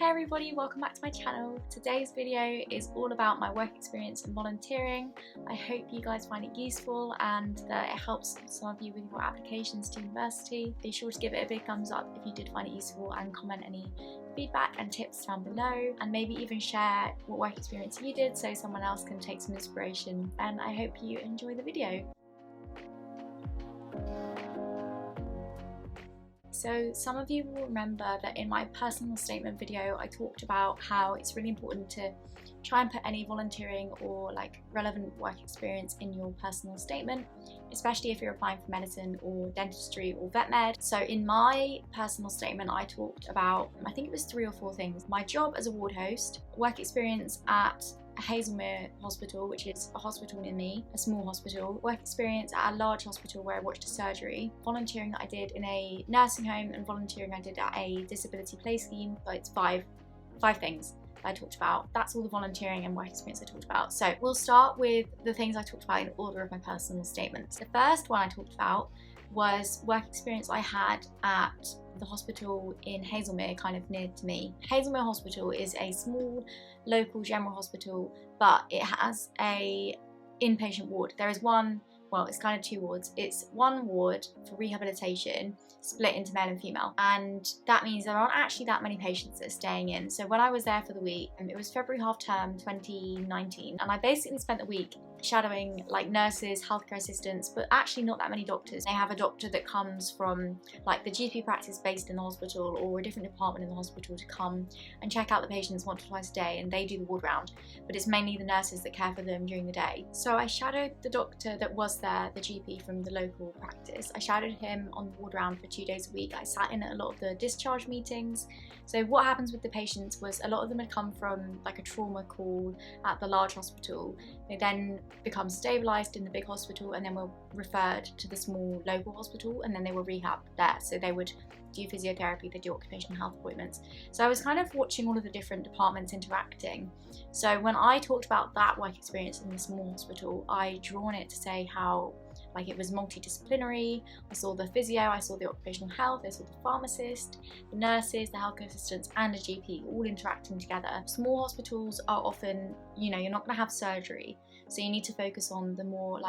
Hey everybody, welcome back to my channel. Today's video is all about my work experience in volunteering. I hope you guys find it useful and that it helps some of you with your applications to university. Be sure to give it a big thumbs up if you did find it useful and comment any feedback and tips down below, and maybe even share what work experience you did so someone else can take some inspiration. And I hope you enjoy the video. So some of you will remember that in my personal statement video I talked about how it's really important to try and put any volunteering or relevant work experience in your personal statement, especially if you're applying for medicine or dentistry or vet med. So in my personal statement I talked about, I think it was 3 or 4 things: my job as a ward host, work experience at Hazelmere Hospital, which is a hospital near me, a small hospital, work experience at a large hospital where I watched a surgery, volunteering that I did in a nursing home, and volunteering I did at a disability play scheme. So it's five things that I talked about. That's all the volunteering and work experience I talked about. So we'll start with the things I talked about in order of my personal statements. The first one I talked about was work experience I had at the hospital in Hazelmere, kind of near to me. Hazelmere Hospital is a small local general hospital, but it has a inpatient ward. There is one, well, it's kind of 2 wards. It's one ward for rehabilitation split into male and female, and that means there aren't actually that many patients that are staying in. So when I was there for the week, it was February half term 2019, and I basically spent the week shadowing nurses, healthcare assistants, but actually not that many doctors. They have a doctor that comes from the GP practice based in the hospital or a different department in the hospital to come and check out the patients once or twice a day, and they do the ward round, but it's mainly the nurses that care for them during the day. So I shadowed the doctor that was there, the GP from the local practice. I shadowed him on the ward round for 2 days a week. I sat in at a lot of the discharge meetings. So what happens with the patients was a lot of them had come from a trauma call at the large hospital. They then become stabilised in the big hospital and then were referred to the small local hospital, and then they were rehabbed there. So they would do physiotherapy, they do occupational health appointments. So I was kind of watching all of the different departments interacting. So when I talked about that work experience in the small hospital, I drawn it to say how it was multidisciplinary. I saw the physio, I saw the occupational health, I saw the pharmacist, the nurses, the healthcare assistants, and a GP all interacting together. Small hospitals are often, you're not going to have surgery, so you need to focus on the more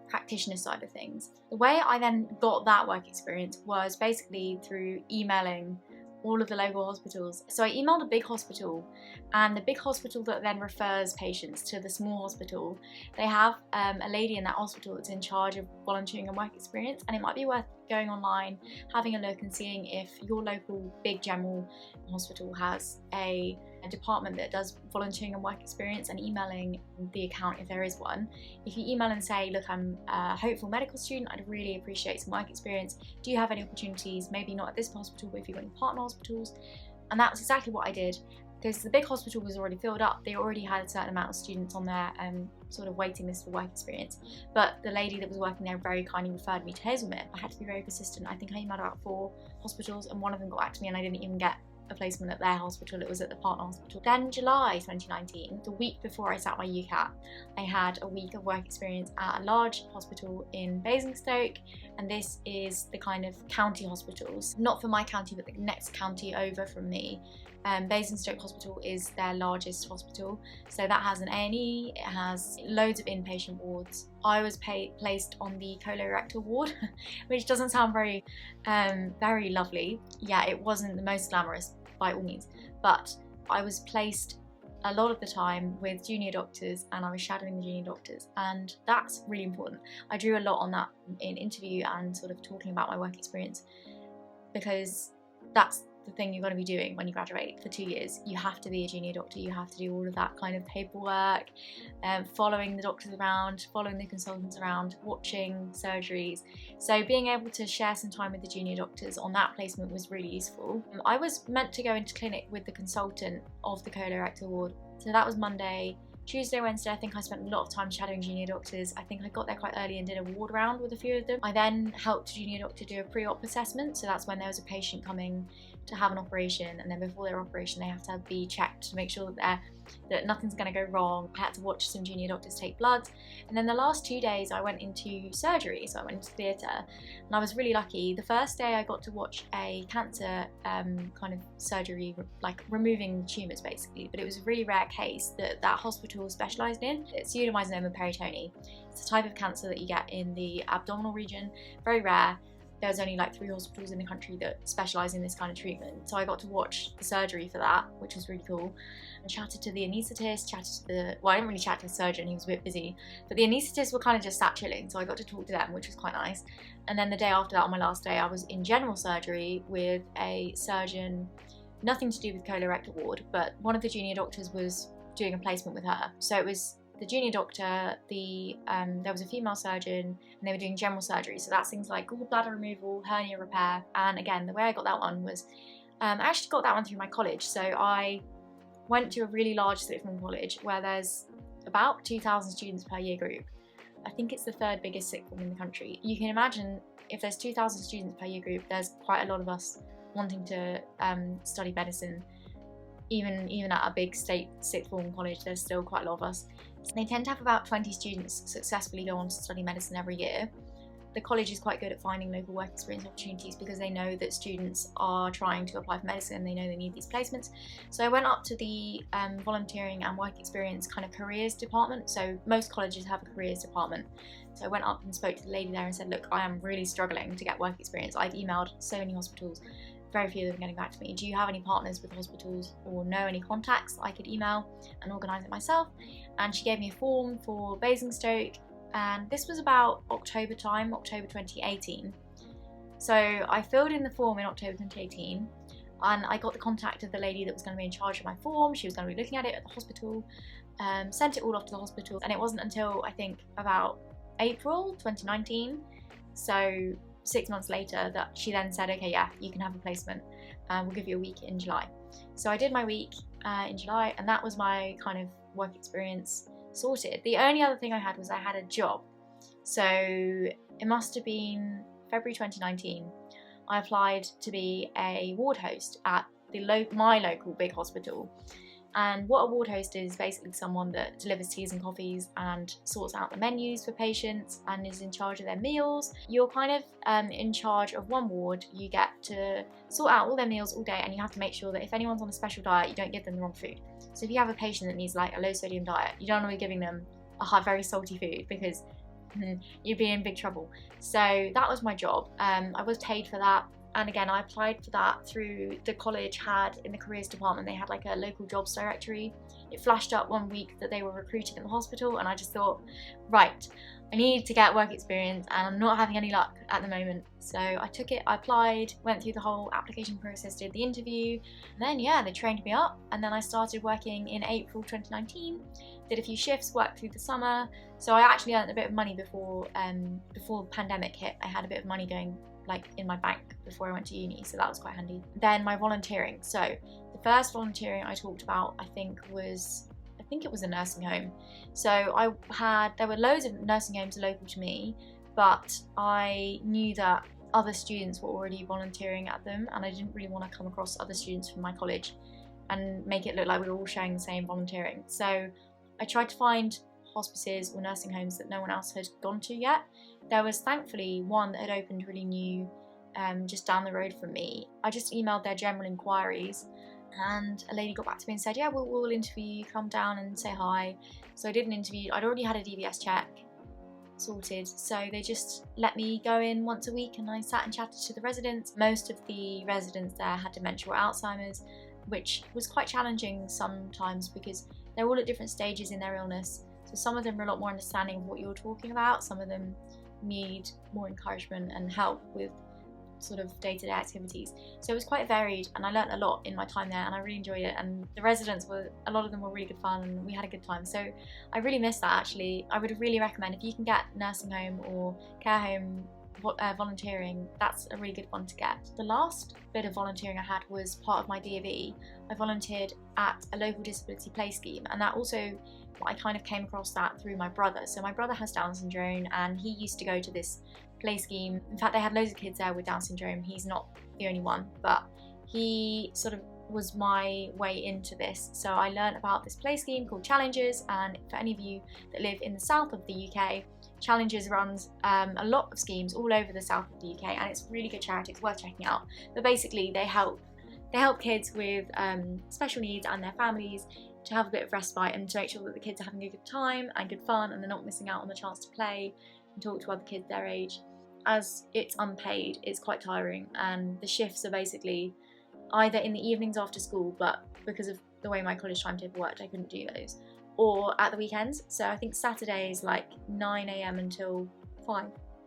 practitioner side of things. The way I then got that work experience was basically through emailing all of the local hospitals. So I emailed a big hospital, and the big hospital that then refers patients to the small hospital, they have a lady in that hospital that's in charge of volunteering and work experience, and it might be worth going online, having a look and seeing if your local big general hospital has a department that does volunteering and work experience, and emailing the account if there is one. If you email and say, look, I'm a hopeful medical student, I'd really appreciate some work experience. Do you have any opportunities? Maybe not at this hospital, but if you've got any partner hospitals. And that's exactly what I did, because the big hospital was already filled up. They already had a certain amount of students on their sort of waiting list for work experience. But the lady that was working there very kindly referred me to Hazelmere. I had to be very persistent. I think I emailed about 4 hospitals, and one of them got back to me, and I didn't even get a placement at their hospital. It was at the partner hospital. Then July 2019, the week before I sat my UCAT, I had a week of work experience at a large hospital in Basingstoke, and this is the kind of county hospitals, not for my county but the next county over from me. Basingstoke Hospital is their largest hospital, so that has an A&E, it has loads of inpatient wards. I was placed on the colorectal ward, which doesn't sound very lovely. Yeah, it wasn't the most glamorous by all means, but I was placed a lot of the time with junior doctors, and I was shadowing the junior doctors, and that's really important. I drew a lot on that in interview and sort of talking about my work experience, because that's the thing you're going to be doing when you graduate for 2 years. You have to be a junior doctor, you have to do all of that kind of paperwork, following the doctors around, following the consultants around, watching surgeries. So being able to share some time with the junior doctors on that placement was really useful. I was meant to go into clinic with the consultant of the colorectal ward, so that was Monday. Tuesday, Wednesday, I think I spent a lot of time shadowing junior doctors. I think I got there quite early and did a ward round with a few of them. I then helped a junior doctor do a pre-op assessment, so that's when there was a patient coming to have an operation, and then before their operation they have to be checked to make sure that nothing's going to go wrong. I had to watch some junior doctors take blood, and then the last 2 days I went into surgery, so I went into theatre, and I was really lucky. The first day I got to watch a cancer kind of surgery, like removing tumours basically, but it was a really rare case that hospital specialised in. It's pseudomyxoma peritoni. It's a type of cancer that you get in the abdominal region, very rare. There's only like 3 hospitals in the country that specialise in this kind of treatment. So I got to watch the surgery for that, which was really cool. I chatted to the anaesthetist, well, I didn't really chat to the surgeon, he was a bit busy. But the anaesthetists were kind of just sat chilling, so I got to talk to them, which was quite nice. And then the day after that, on my last day, I was in general surgery with a surgeon, nothing to do with colorectal ward, but one of the junior doctors was doing a placement with her. So it was the junior doctor, there was a female surgeon, and they were doing general surgery. So that's things like gallbladder removal, hernia repair. And again, the way I got that one was, I actually got that one through my college. So I went to a really large sixth form college where there's about 2,000 students per year group. I think it's the 3rd biggest sixth form in the country. You can imagine if there's 2,000 students per year group, there's quite a lot of us wanting to study medicine. Even at a big state sixth form college, there's still quite a lot of us. They tend to have about 20 students successfully go on to study medicine every year. The college is quite good at finding local work experience opportunities because they know that students are trying to apply for medicine, they know they need these placements. So I went up to the volunteering and work experience kind of careers department. So most colleges have a careers department. So I went up and spoke to the lady there and said, look, I am really struggling to get work experience. I've emailed so many hospitals, very few of them getting back to me. Do you have any partners with hospitals or know any contacts I could email and organise it myself? And she gave me a form for Basingstoke, and this was about October 2018. So I filled in the form in October 2018, and I got the contact of the lady that was going to be in charge of my form. She was going to be looking at it at the hospital, sent it all off to the hospital, and it wasn't until I think about April 2019, so 6 months later, that she then said, okay, yeah, you can have a placement, we'll give you a week in July. So I did my week in July, and that was my kind of work experience sorted. The only other thing I had was I had a job. So it must have been February 2019. I applied to be a ward host at my local big hospital. And what a ward host is basically someone that delivers teas and coffees and sorts out the menus for patients and is in charge of their meals. You're kind of in charge of one ward. You get to sort out all their meals all day, and you have to make sure that if anyone's on a special diet, you don't give them the wrong food. So if you have a patient that needs like a low sodium diet, you don't want to be giving them a very salty food because you'd be in big trouble. So that was my job. I was paid for that. And again, I applied for that through the college had in the careers department, they had like a local jobs directory. It flashed up one week that they were recruiting in the hospital, and I just thought, right, I need to get work experience and I'm not having any luck at the moment. So I took it, I applied, went through the whole application process, did the interview, and then yeah, they trained me up, and then I started working in April 2019, did a few shifts, worked through the summer. So I actually earned a bit of money before the pandemic hit. I had a bit of money going like in my bank before I went to uni, so that was quite handy. Then my volunteering. So the first volunteering I talked about, I think it was a nursing home. So there were loads of nursing homes local to me, but I knew that other students were already volunteering at them, and I didn't really want to come across other students from my college and make it look like we were all sharing the same volunteering. So I tried to find hospices or nursing homes that no one else had gone to yet. There was thankfully one that had opened really new, just down the road from me. I just emailed their general inquiries, and a lady got back to me and said, yeah, we'll interview you, come down and say hi. So I did an interview. I'd already had a DBS check sorted, so they just let me go in once a week, and I sat and chatted to the residents. Most of the residents there had dementia or Alzheimer's, which was quite challenging sometimes because they're all at different stages in their illness. So some of them are a lot more understanding of what you're talking about, some of them need more encouragement and help with sort of day-to-day activities. So it was quite varied, and I learnt a lot in my time there, and I really enjoyed it, and the residents a lot of them were really good fun, and we had a good time. So I really miss that actually. I would really recommend, if you can get nursing home or care home volunteering, that's a really good one to get. The last bit of volunteering I had was part of my DV. I volunteered at a local disability play scheme, and that also, I kind of came across that through my brother. So my brother has Down syndrome, and he used to go to this play scheme. In fact, they had loads of kids there with Down syndrome. He's not the only one, but he sort of was my way into this. So I learned about this play scheme called Challenges, and for any of you that live in the south of the UK, Challenges runs a lot of schemes all over the south of the UK, and it's a really good charity. It's worth checking out. But basically they help kids with special needs and their families to have a bit of respite and to make sure that the kids are having a good time and good fun, and they're not missing out on the chance to play and talk to other kids their age. As it's unpaid, it's quite tiring, and the shifts are basically either in the evenings after school, but because of the way my college timetable worked, I couldn't do those, or at the weekends. So I think Saturday is like 9 AM until 5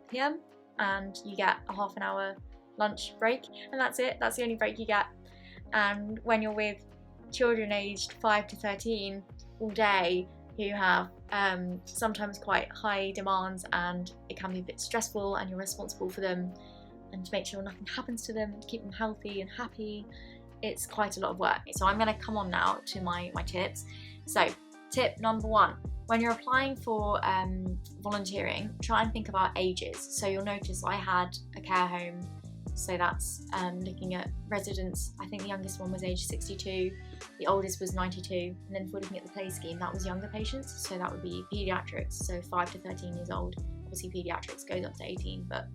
PM, and you get a half an hour lunch break, and that's it. That's the only break you get. And when you're with children aged 5 to 13 all day, who have sometimes quite high demands, and it can be a bit stressful, and you're responsible for them and to make sure nothing happens to them and to keep them healthy and happy, it's quite a lot of work. So I'm going to come on now to my tips. So tip number 1, when you're applying for volunteering, try and think about ages. So you'll notice I had a care home, so that's looking at residents. I think the youngest one was age 62, the oldest was 92, and then if we're looking at the play scheme, that was younger patients, so that would be paediatrics, so 5 to 13 years old. Obviously paediatrics goes up to 18, but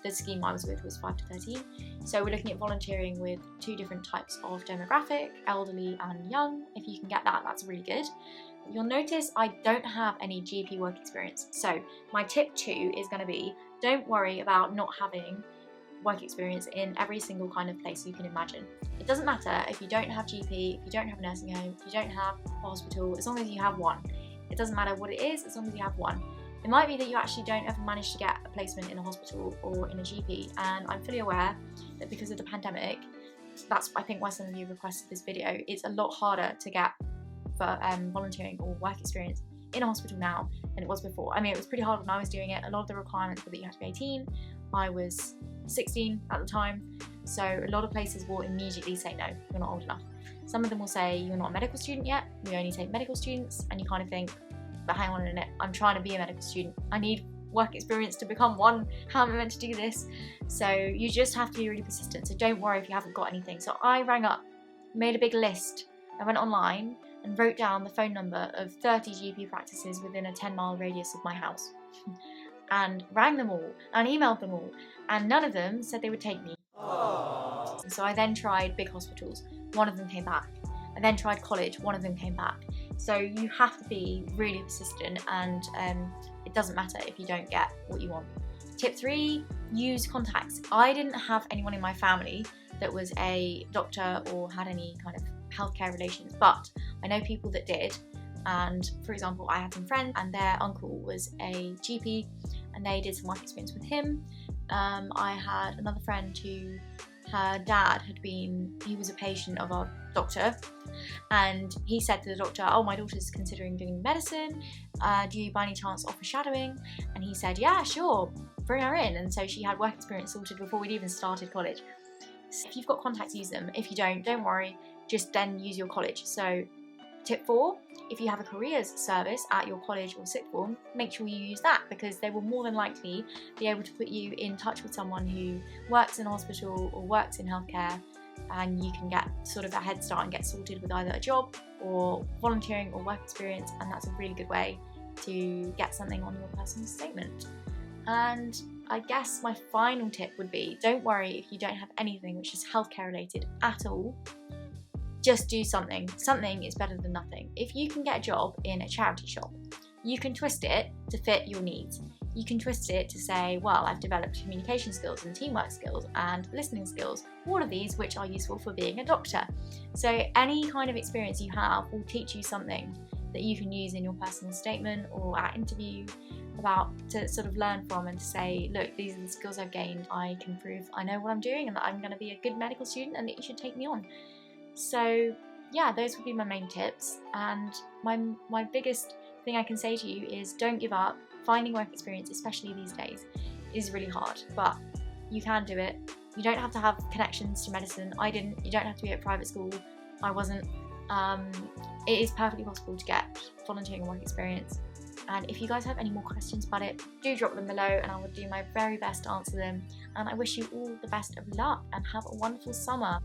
the scheme I was with was 5 to 13. So we're looking at volunteering with 2 different types of demographic, elderly and young. If you can get that, that's really good. You'll notice I don't have any GP work experience. So my tip 2 is going to be, don't worry about not having work experience in every single kind of place you can imagine. It doesn't matter if you don't have GP, if you don't have a nursing home, if you don't have a hospital, as long as you have one. It doesn't matter what it is, as long as you have one. It might be that you actually don't ever manage to get a placement in a hospital or in a GP, and I'm fully aware that because of the pandemic, that's I think why some of you requested this video, it's a lot harder to get for volunteering or work experience in a hospital now than it was before. I mean, it was pretty hard when I was doing it. A lot of the requirements were that you had to be 18. I was 16 at the time, so a lot of places will immediately say no, you're not old enough. Some of them will say you're not a medical student yet, we only take medical students, and you kind of think, but hang on a minute, I'm trying to be a medical student, I need work experience to become one, how am I meant to do this? So you just have to be really persistent, so don't worry if you haven't got anything. So I rang up, made a big list, I went online and wrote down the phone number of 30 GP practices within a 10-mile radius of my house and rang them all and emailed them all, and none of them said they would take me. Aww. So I then tried big hospitals, one of them came back. I then tried college, one of them came back. So you have to be really persistent, and it doesn't matter if you don't get what you want. Tip 3, use contacts. I didn't have anyone in my family that was a doctor or had any kind of healthcare relations, but I know people that did. And for example, I had some friends and their uncle was a GP and they did some work experience with him. I had another friend who, her dad he was a patient of our doctor, and he said to the doctor, oh, my daughter's considering doing medicine, do you by any chance offer shadowing? And he said, yeah, sure, bring her in. And so she had work experience sorted before we'd even started college. So if you've got contacts, use them. If you don't worry, just then use your college. So tip 4, if you have a careers service at your college or sixth form, make sure you use that, because they will more than likely be able to put you in touch with someone who works in a hospital or works in healthcare, and you can get sort of a head start and get sorted with either a job or volunteering or work experience, and that's a really good way to get something on your personal statement. And I guess my final tip would be, don't worry if you don't have anything which is healthcare related at all. Just do something. Something is better than nothing. If you can get a job in a charity shop, you can twist it to fit your needs. You can twist it to say, well, I've developed communication skills and teamwork skills and listening skills, all of these which are useful for being a doctor. So any kind of experience you have will teach you something that you can use in your personal statement or at interview, to sort of learn from and to say, look, these are the skills I've gained. I can prove I know what I'm doing and that I'm going to be a good medical student and that you should take me on. So yeah, those would be my main tips, and my biggest thing I can say to you is don't give up. Finding work experience, especially these days, is really hard, but you can do it. You don't have to have connections to medicine. I didn't. You don't have to be at private school. I wasn't. It is perfectly possible to get volunteering and work experience, And if you guys have any more questions about it, do drop them below and I will do my very best to answer them. And I wish you all the best of luck and have a wonderful summer.